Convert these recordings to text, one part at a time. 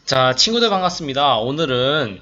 자, 친구들 반갑습니다. 오늘은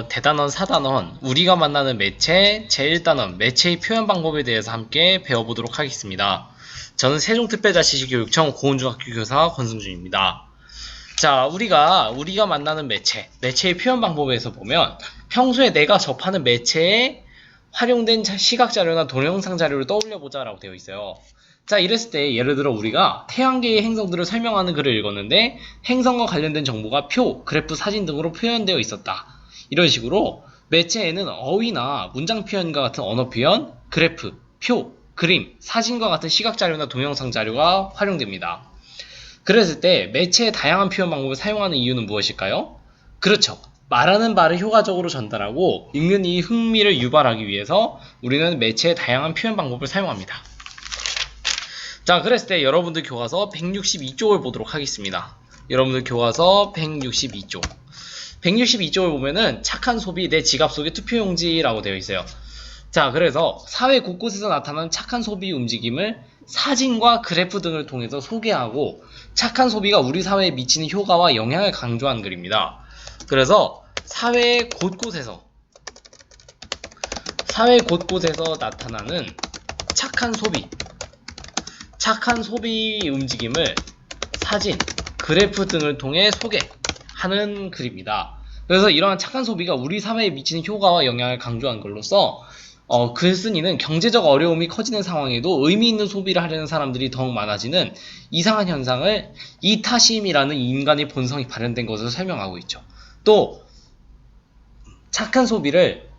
대단원, 사단원, 우리가 만나는 매체, 제1단원, 매체의 표현 방법에 대해서 함께 배워보도록 하겠습니다. 저는 세종특별자치시교육청 고은중학교 교사 권승준입니다. 자, 우리가 만나는 매체의 표현 방법에서 보면 평소에 내가 접하는 매체에 활용된 시각자료나 동영상 자료를 떠올려보자 라고 되어 있어요. 자, 이랬을 때 예를 들어 우리가 태양계의 행성들을 설명하는 글을 읽었는데 행성과 관련된 정보가 표, 그래프, 사진 등으로 표현되어 있었다. 이런 식으로 매체에는 어휘나 문장 표현과 같은 언어 표현, 그래프, 표, 그림, 사진과 같은 시각 자료나 동영상 자료가 활용됩니다. 그랬을 때 매체의 다양한 표현 방법을 사용하는 이유는 무엇일까요? 그렇죠. 말하는 바를 효과적으로 전달하고 읽는 이 흥미를 유발하기 위해서 우리는 매체의 다양한 표현 방법을 사용합니다. 자, 그랬을 때 여러분들 교과서 162쪽을 보도록 하겠습니다. 여러분들 교과서 162쪽. 162쪽을 보면은 착한 소비, 내 지갑 속의 투표용지라고 되어 있어요. 자, 그래서 사회 곳곳에서 나타나는 착한 소비 움직임을 사진과 그래프 등을 통해서 소개하고 착한 소비가 우리 사회에 미치는 효과와 영향을 강조한 글입니다. 그래서 사회 곳곳에서 나타나는 착한 소비 움직임을 사진, 그래프 등을 통해 소개하는 글입니다. 그래서 이러한 착한 소비가 우리 사회에 미치는 효과와 영향을 강조한 글로서 글쓴이는 경제적 어려움이 커지는 상황에도 의미 있는 소비를 하려는 사람들이 더욱 많아지는 이상한 현상을 이타심이라는 인간의 본성이 발현된 것으로 설명하고 있죠. 또 착한 소비를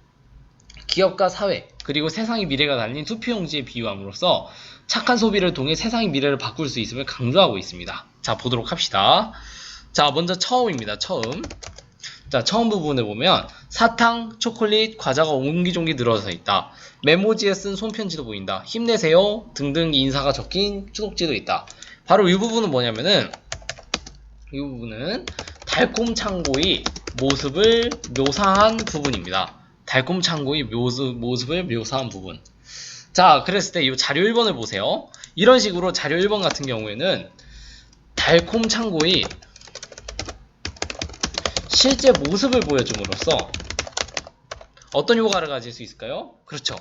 기업과 사회 그리고 세상의 미래가 달린 투표용지에 비유함으로써 착한 소비를 통해 세상의 미래를 바꿀 수 있음을 강조하고 있습니다. 자, 보도록 합시다. 자, 먼저 처음입니다. 자, 처음 부분에 보면 사탕, 초콜릿, 과자가 옹기종기 늘어서 있다. 메모지에 쓴 손편지도 보인다. 힘내세요 등등 인사가 적힌 쪽지도 있다. 바로 이 부분은 뭐냐면은 이 부분은 달콤창고의 모습을 묘사한 부분입니다. 달콤창고의 모습을 묘사한 부분. 자, 그랬을 때 이 자료 1번을 보세요. 이런 식으로 자료 1번 같은 경우에는 달콤창고의 실제 모습을 보여줌으로써 어떤 효과를 가질 수 있을까요? 그렇죠.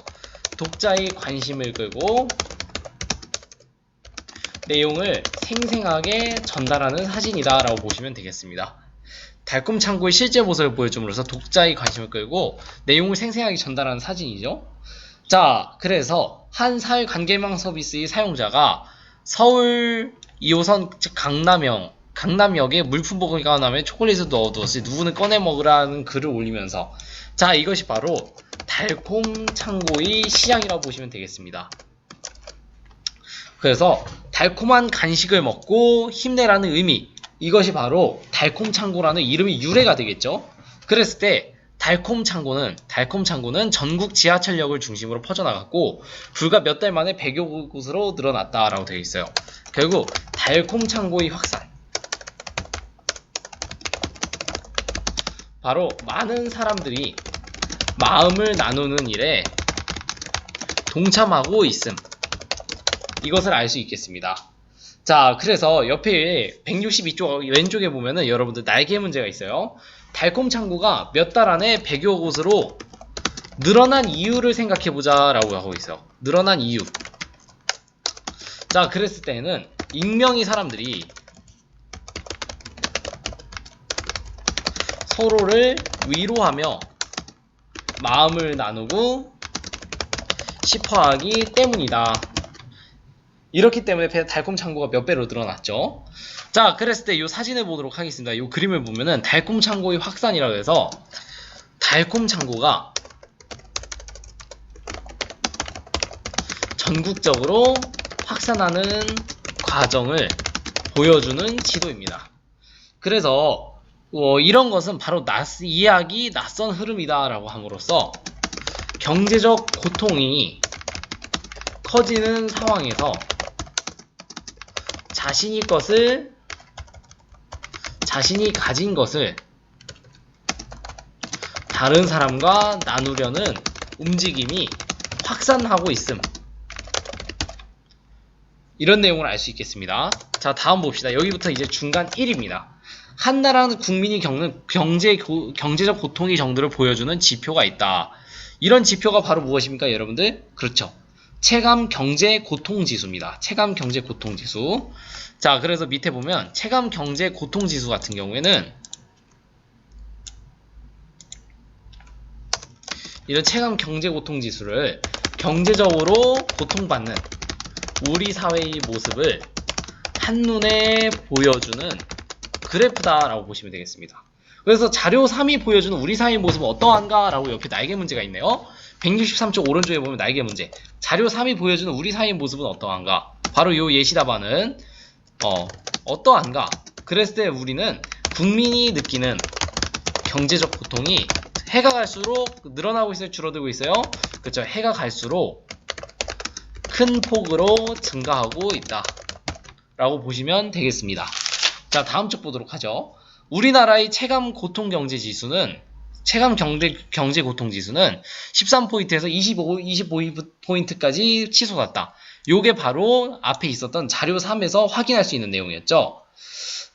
독자의 관심을 끌고 내용을 생생하게 전달하는 사진이다 라고 보시면 되겠습니다. 달콤창고의 실제 모습을 보여줌으로써 독자의 관심을 끌고 내용을 생생하게 전달하는 사진이죠. 자, 그래서 한 사회관계망 서비스의 사용자가 서울 2호선 즉 강남역에 물품 보관함에 나면 초콜릿을 넣어두었으니 누구는 꺼내 먹으라는 글을 올리면서 자, 이것이 바로 달콤창고의 시작이라고 보시면 되겠습니다. 그래서 달콤한 간식을 먹고 힘내라는 의미, 이것이 바로 달콤창고라는 이름의 유래가 되겠죠. 그랬을 때 달콤창고는 전국 지하철역을 중심으로 퍼져나갔고 불과 몇 달 만에 100여 곳으로 늘어났다라고 되어 있어요. 결국 달콤창고의 확산, 바로 많은 사람들이 마음을 나누는 일에 동참하고 있음, 이것을 알 수 있겠습니다. 자, 그래서 옆에 162쪽 왼쪽에 보면은 여러분들 날개 문제가 있어요. 달콤창고가 몇 달 안에 100여 곳으로 늘어난 이유를 생각해보자 라고 하고 있어요. 늘어난 이유. 자, 그랬을 때는 익명의 사람들이 서로를 위로하며 마음을 나누고 싶어하기 때문이다. 이렇기 때문에 달콤창고가 몇 배로 늘어났죠. 자, 그랬을 때 이 사진을 보도록 하겠습니다. 이 그림을 보면은 달콤창고의 확산이라고 해서 달콤창고가 전국적으로 확산하는 과정을 보여주는 지도입니다. 그래서 이런 것은 바로 이해하기 낯선 흐름이다 라고 함으로써 경제적 고통이 커지는 상황에서 자신이 가진 것을 다른 사람과 나누려는 움직임이 확산하고 있음, 이런 내용을 알 수 있겠습니다. 자, 다음 봅시다. 여기부터 이제 중간 1입니다. 한 나라는 국민이 겪는 경제적 고통의 정도를 보여주는 지표가 있다. 이런 지표가 바로 무엇입니까, 여러분들? 그렇죠. 체감 경제 고통 지수입니다. 체감 경제 고통 지수. 자, 그래서 밑에 보면 체감 경제 고통 지수 같은 경우에는 이런 체감 경제 고통 지수를 경제적으로 고통받는 우리 사회의 모습을 한눈에 보여주는 그래프다라고 보시면 되겠습니다. 그래서 자료 3이 보여주는 우리 사회의 모습은 어떠한가? 라고 옆에 날개 문제가 있네요. 163쪽 오른쪽에 보면 날개 문제. 자료 3이 보여주는 우리 사회의 모습은 어떠한가? 바로 이 예시 답안은 어떠한가? 그랬을 때 우리는 국민이 느끼는 경제적 고통이 해가 갈수록 늘어나고 있어요? 줄어들고 있어요? 그렇죠. 해가 갈수록 큰 폭으로 증가하고 있다. 라고 보시면 되겠습니다. 자, 다음 쪽 보도록 하죠. 우리나라의 체감 고통 경제 지수는 체감 경제 고통 지수는 13포인트에서 25포인트까지 치솟았다. 요게 바로 앞에 있었던 자료 3에서 확인할 수 있는 내용이었죠.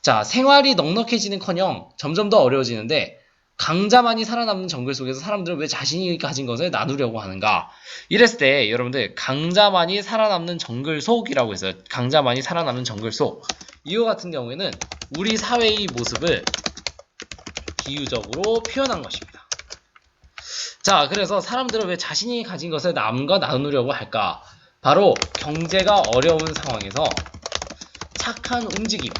자, 생활이 넉넉해지는커녕 점점 더 어려워지는데 강자만이 살아남는 정글 속에서 사람들은 왜 자신이 가진 것을 나누려고 하는가? 이랬을 때 여러분들 강자만이 살아남는 정글 속이라고 했어요. 강자만이 살아남는 정글 속. 이와 같은 경우에는 우리 사회의 모습을 비유적으로 표현한 것입니다. 자, 그래서 사람들은 왜 자신이 가진 것을 남과 나누려고 할까? 바로 경제가 어려운 상황에서 착한 움직임,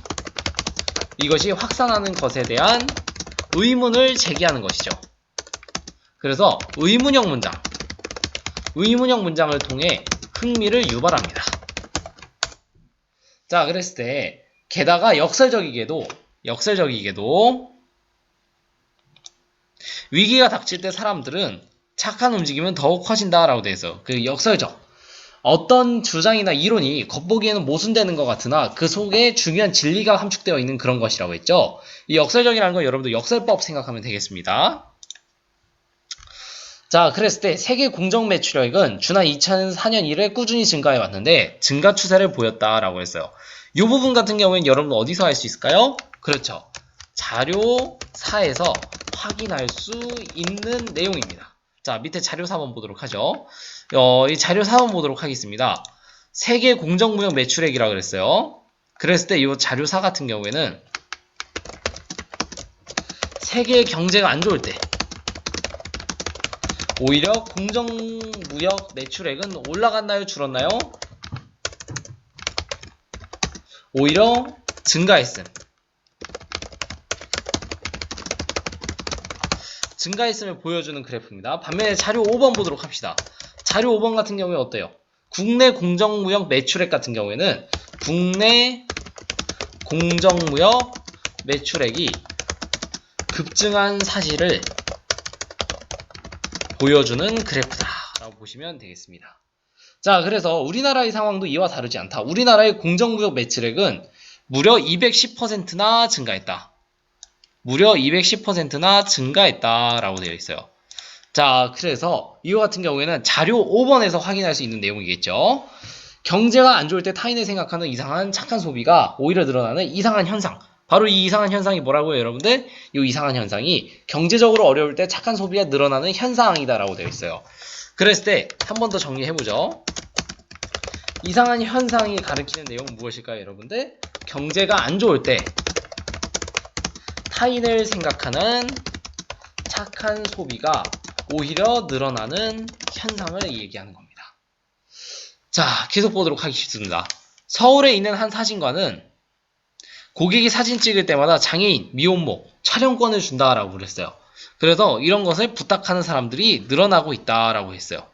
이것이 확산하는 것에 대한 의문을 제기하는 것이죠. 그래서 의문형 문장을 통해 흥미를 유발합니다. 자, 그랬을 때 게다가 역설적이게도 위기가 닥칠 때 사람들은 착한 움직임은 더욱 커진다라고 되어 있어요. 그 역설적. 어떤 주장이나 이론이 겉보기에는 모순되는 것 같으나 그 속에 중요한 진리가 함축되어 있는 그런 것이라고 했죠. 이 역설적이라는 건 여러분들 역설법 생각하면 되겠습니다. 자, 그랬을 때 세계 공정 매출액은 지난 2004년 이래 꾸준히 증가해 왔는데 증가 추세를 보였다라고 했어요. 이 부분 같은 경우에는 여러분 어디서 할 수 있을까요? 그렇죠. 자료 4에서 확인할 수 있는 내용입니다. 자, 밑에 자료 4번 보도록 하죠. 이 자료 4번 보도록 하겠습니다. 세계 공정무역 매출액이라고 그랬어요. 그랬을 때 이 자료 4 같은 경우에는 세계 경제가 안 좋을 때 오히려 공정무역 매출액은 올라갔나요? 줄었나요? 오히려 증가했음. 증가했음을 보여주는 그래프입니다. 반면에 자료 5번 보도록 합시다. 자료 5번 같은 경우에 어때요? 국내 공정무역 매출액 같은 경우에는 국내 공정무역 매출액이 급증한 사실을 보여주는 그래프다라고 보시면 되겠습니다. 자, 그래서 우리나라의 상황도 이와 다르지 않다. 우리나라의 공정무역 매출액은 무려 210%나 증가했다. 무려 210%나 증가했다라고 되어 있어요. 자, 그래서 이와 같은 경우에는 자료 5번에서 확인할 수 있는 내용이겠죠. 경제가 안 좋을 때 타인을 생각하는 이상한 착한 소비가 오히려 늘어나는 이상한 현상. 바로 이 이상한 현상이 뭐라고요, 여러분들? 이 이상한 현상이 경제적으로 어려울 때 착한 소비가 늘어나는 현상이다라고 되어 있어요. 그랬을 때 한 번 더 정리해보죠. 이상한 현상이 가리키는 내용은 무엇일까요, 여러분들? 경제가 안 좋을 때 타인을 생각하는 착한 소비가 오히려 늘어나는 현상을 얘기하는 겁니다. 자, 계속 보도록 하겠습니다. 서울에 있는 한 사진관은 고객이 사진 찍을 때마다 장애인, 미혼모, 촬영권을 준다라고 그랬어요. 그래서 이런 것을 부탁하는 사람들이 늘어나고 있다라고 했어요.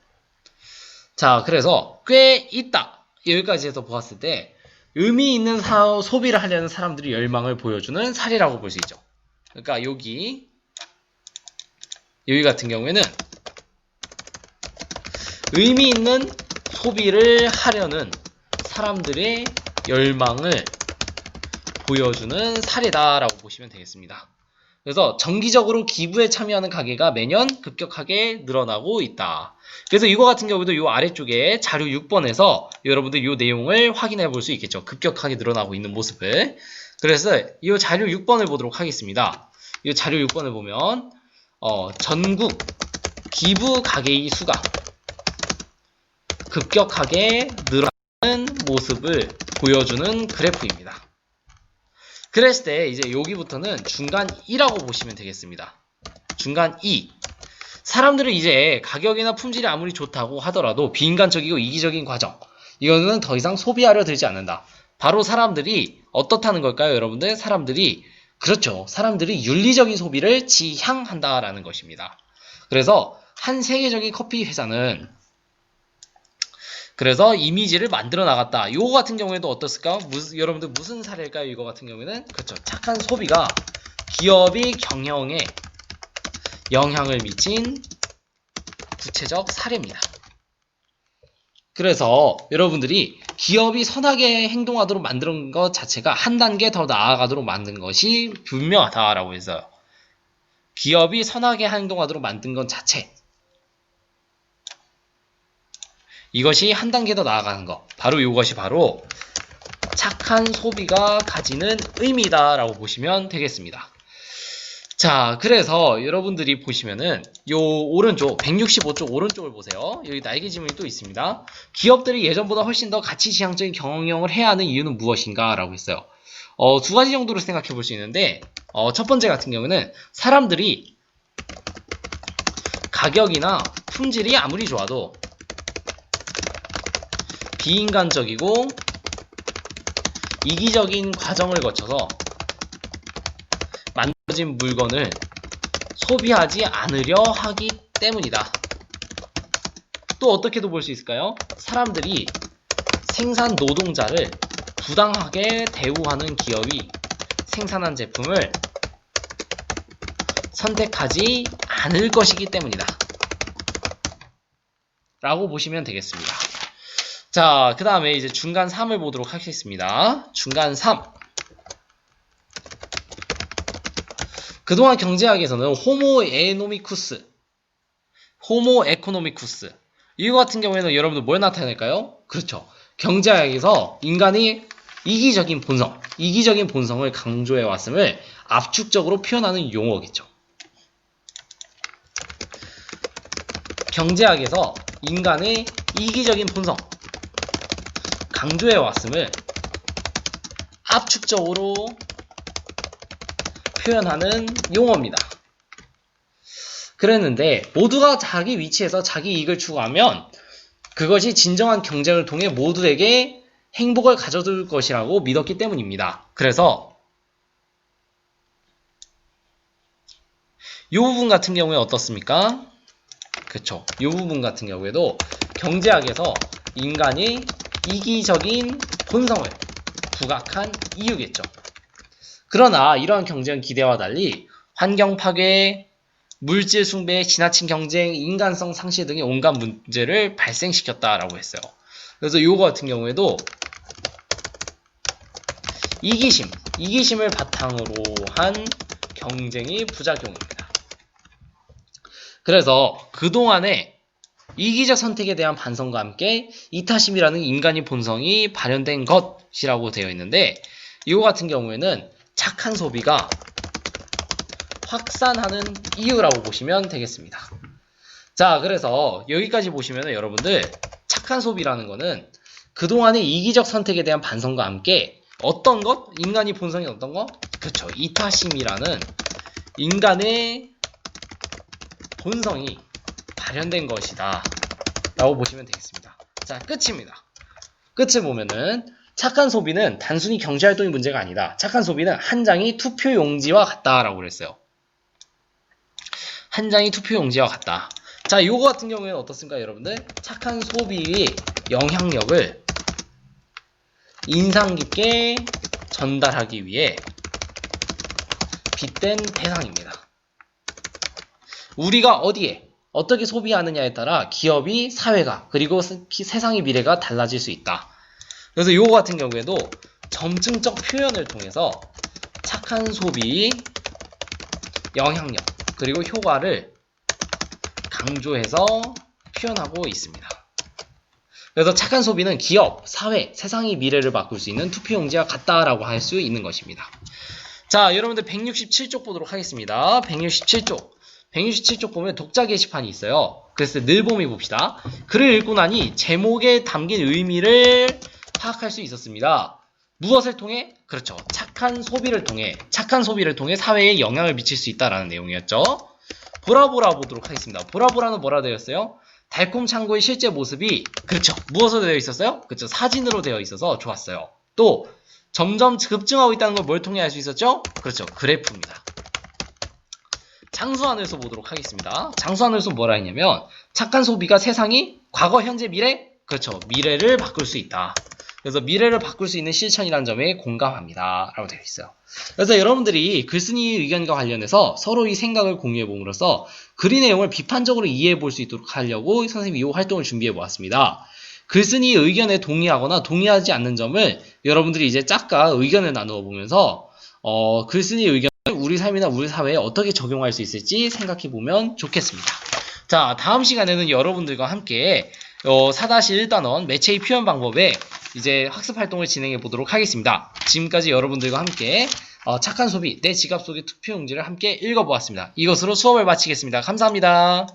자, 그래서 꽤 있다. 여기까지 해서 보았을 때 의미 있는 소비를 하려는 사람들이 열망을 보여주는 사례라고 볼 수 있죠. 그러니까 여기 같은 경우에는 의미 있는 소비를 하려는 사람들의 열망을 보여주는 사례다라고 보시면 되겠습니다. 그래서 정기적으로 기부에 참여하는 가게가 매년 급격하게 늘어나고 있다. 그래서 이거 같은 경우도 이 아래쪽에 자료 6번에서 여러분들 이 내용을 확인해 볼 수 있겠죠. 급격하게 늘어나고 있는 모습을. 그래서 이 자료 6번을 보도록 하겠습니다. 이 자료 6번을 보면 전국 기부 가계의 수가 급격하게 늘어나는 모습을 보여주는 그래프입니다. 그랬을 때 이제 여기부터는 중간 2라고 보시면 되겠습니다. 중간 2. 사람들은 이제 가격이나 품질이 아무리 좋다고 하더라도 비인간적이고 이기적인 과정, 이거는 더 이상 소비하려 들지 않는다. 바로 사람들이 어떻다는 걸까요, 여러분들? 그렇죠. 사람들이 윤리적인 소비를 지향한다라는 것입니다. 그래서 한 세계적인 커피 회사는 그래서 이미지를 만들어 나갔다. 이거 같은 경우에도 어떻을까? 여러분들 무슨 사례일까요? 이거 같은 경우에는 그렇죠. 착한 소비가 기업이 경영에 영향을 미친 구체적 사례입니다. 그래서 여러분들이 기업이 선하게 행동하도록 만든 것 자체가 한 단계 더 나아가도록 만든 것이 분명하다라고 했어요. 기업이 선하게 행동하도록 만든 것 자체, 이것이 한 단계 더 나아가는 것, 바로 이것이 바로 착한 소비가 가지는 의미다라고 보시면 되겠습니다. 자, 그래서 여러분들이 보시면은 요 오른쪽 165쪽 오른쪽을 보세요. 여기 날개 지문이 또 있습니다. 기업들이 예전보다 훨씬 더 가치지향적인 경영을 해야 하는 이유는 무엇인가 라고 했어요. 두 가지 정도로 생각해 볼 수 있는데 첫 번째 같은 경우는 사람들이 가격이나 품질이 아무리 좋아도 비인간적이고 이기적인 과정을 거쳐서 만들어진 물건을 소비하지 않으려 하기 때문이다. 또 어떻게도 볼 수 있을까요? 사람들이 생산 노동자를 부당하게 대우하는 기업이 생산한 제품을 선택하지 않을 것이기 때문이다. 라고 보시면 되겠습니다. 자, 그 다음에 이제 중간 3을 보도록 하겠습니다. 중간 3. 그동안 경제학에서는 호모 에코노미쿠스. 이거 같은 경우에는 여러분들 뭘 나타낼까요? 그렇죠. 경제학에서 인간이 이기적인 본성을 강조해 왔음을 압축적으로 표현하는 용어겠죠. 경제학에서 인간의 이기적인 본성, 강조해 왔음을 압축적으로 표현하는 용어입니다. 그랬는데 모두가 자기 위치에서 자기 이익을 추구하면 그것이 진정한 경쟁을 통해 모두에게 행복을 가져줄 것이라고 믿었기 때문입니다. 그래서 이 부분 같은 경우에 어떻습니까? 그쵸. 이 부분 같은 경우에도 경제학에서 인간이 이기적인 본성을 부각한 이유겠죠. 그러나 이러한 경쟁 기대와 달리 환경 파괴, 물질 숭배, 지나친 경쟁, 인간성 상실 등의 온갖 문제를 발생시켰다라고 했어요. 그래서 이거 같은 경우에도 이기심을 바탕으로 한 경쟁이 부작용입니다. 그래서 그동안에 이기적 선택에 대한 반성과 함께 이타심이라는 인간의 본성이 발현된 것이라고 되어 있는데 이거 같은 경우에는 착한 소비가 확산하는 이유라고 보시면 되겠습니다. 자, 그래서 여기까지 보시면 여러분들 착한 소비라는 거는 그동안의 이기적 선택에 대한 반성과 함께 어떤 것? 인간의 본성이 어떤 것? 그렇죠. 이타심이라는 인간의 본성이 발현된 것이다 라고 보시면 되겠습니다. 자, 끝입니다. 끝을 보면은 착한 소비는 단순히 경제활동의 문제가 아니다. 착한 소비는 한 장의 투표용지와 같다라고 그랬어요. 한 장의 투표용지와 같다. 자, 요거 같은 경우에는 어떻습니까, 여러분들? 착한 소비의 영향력을 인상 깊게 전달하기 위해 빗댄 대상입니다. 우리가 어디에 어떻게 소비하느냐에 따라 기업이, 사회가, 그리고 세상의 미래가 달라질 수 있다. 그래서 이거 같은 경우에도 점증적 표현을 통해서 착한 소비의 영향력, 그리고 효과를 강조해서 표현하고 있습니다. 그래서 착한 소비는 기업, 사회, 세상의 미래를 바꿀 수 있는 투표용지와 같다라고 할 수 있는 것입니다. 자, 여러분들 167쪽 보도록 하겠습니다. 167쪽. 167쪽 보면 독자 게시판이 있어요. 그래서 늘봄이 봅시다. 글을 읽고 나니 제목에 담긴 의미를 파악할 수 있었습니다. 무엇을 통해? 그렇죠. 착한 소비를 통해 사회에 영향을 미칠 수 있다라는 내용이었죠. 보라보라 보도록 하겠습니다. 보라보라는 뭐라 되어 있어요? 달콤 창고의 실제 모습이, 그렇죠. 무엇으로 되어 있었어요? 그렇죠. 사진으로 되어 있어서 좋았어요. 또 점점 급증하고 있다는 걸 뭘 통해 알 수 있었죠? 그렇죠. 그래프입니다. 장수하늘소 보도록 하겠습니다. 장수하늘소 뭐라 했냐면 착한 소비가 세상이 과거, 현재, 미래? 그렇죠. 미래를 바꿀 수 있다. 그래서 미래를 바꿀 수 있는 실천이라는 점에 공감합니다. 라고 되어 있어요. 그래서 여러분들이 글쓴이의 의견과 관련해서 서로의 생각을 공유해 봄으로써 글의 내용을 비판적으로 이해해 볼 수 있도록 하려고 선생님이 이 활동을 준비해 보았습니다. 글쓴이의 의견에 동의하거나 동의하지 않는 점을 여러분들이 이제 짝과 의견을 나누어 보면서 글쓴이의 의견을 우리 삶이나 우리 사회에 어떻게 적용할 수 있을지 생각해 보면 좋겠습니다. 자, 다음 시간에는 여러분들과 함께 4-1단원 매체의 표현 방법에 이제 학습 활동을 진행해 보도록 하겠습니다. 지금까지 여러분들과 함께 착한 소비, 내 지갑 속의 투표용지를 함께 읽어보았습니다. 이것으로 수업을 마치겠습니다. 감사합니다.